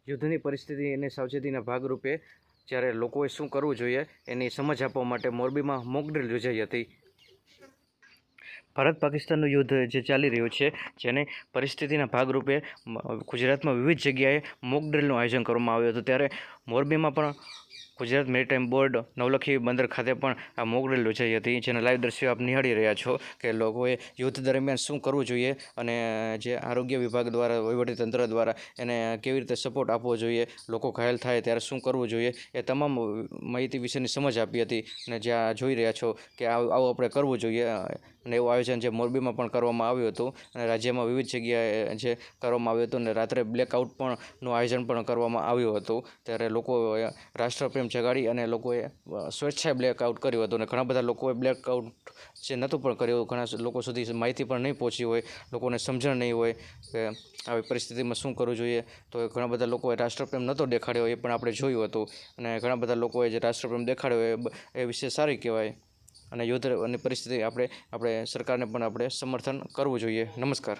યુદ્ધની પરિસ્થિતિ અને સાવચેતીના ભાગરૂપે જ્યારે લોકોએ શું કરવું જોઈએ એની સમજ આપવા માટે મોરબીમાં મોક ડ્રીલ યોજાઈ હતી। ભારત પાકિસ્તાનનું યુદ્ધ જે ચાલી રહ્યું છે જેની પરિસ્થિતિના ભાગરૂપે ગુજરાતમાં વિવિધ જગ્યાએ મોક ડ્રીલનું આયોજન કરવામાં આવ્યું હતું। ત્યારે મોરબીમાં પણ ગુજરાત મેરીટાઈમ બોર્ડ નવલખી બંદર ખાતે પણ આ મોક ડ્રીલ યોજાઈ હતી, જેના લાઈવ દ્રશ્યો આપ નિહાળી રહ્યા છો કે લોકોએ યુદ્ધ દરમિયાન શું કરવું જોઈએ અને જે આરોગ્ય વિભાગ દ્વારા, વહીવટીતંત્ર દ્વારા એને કેવી રીતે સપોર્ટ આપવો જોઈએ, લોકો ઘાયલ થાય ત્યારે શું કરવું જોઈએ, એ તમામ માહિતી વિશેની સમજ આપી હતી। અને જ્યાં જોઈ રહ્યા છો કે આવું આપણે કરવું જોઈએ અને એવું આયોજન જે મોરબીમાં પણ કરવામાં આવ્યું હતું અને રાજ્યમાં વિવિધ જગ્યાએ જે કરવામાં આવ્યું હતું અને રાત્રે બ્લેકઆઉટ પણનું આયોજન પણ કરવામાં આવ્યું હતું। ત્યારે લોકોએ રાષ્ટ્રપ્રેમ જગાડી અને લોકોએ સ્વેચ્છાએ બ્લેકઆઉટ કર્યું હતું અને ઘણા બધા લોકોએ બ્લેકઆઉટ જે નહોતું પણ કર્યું, ઘણા લોકો સુધી માહિતી પણ નહીં પહોંચી હોય, લોકોને સમજણ નહીં હોય કે આવી પરિસ્થિતિમાં શું કરવું જોઈએ, તો ઘણા બધા લોકોએ રાષ્ટ્રપ્રેમ નહોતો દેખાડ્યો એ પણ આપણે જોયું હતું અને ઘણા બધા લોકોએ જે રાષ્ટ્રપ્રેમ દેખાડ્યો એ વિશે સારી કહેવાય અને યુદ્ધની પરિસ્થિતિ આપણે સરકારને પણ આપણે સમર્થન કરવું જોઈએ। નમસ્કાર।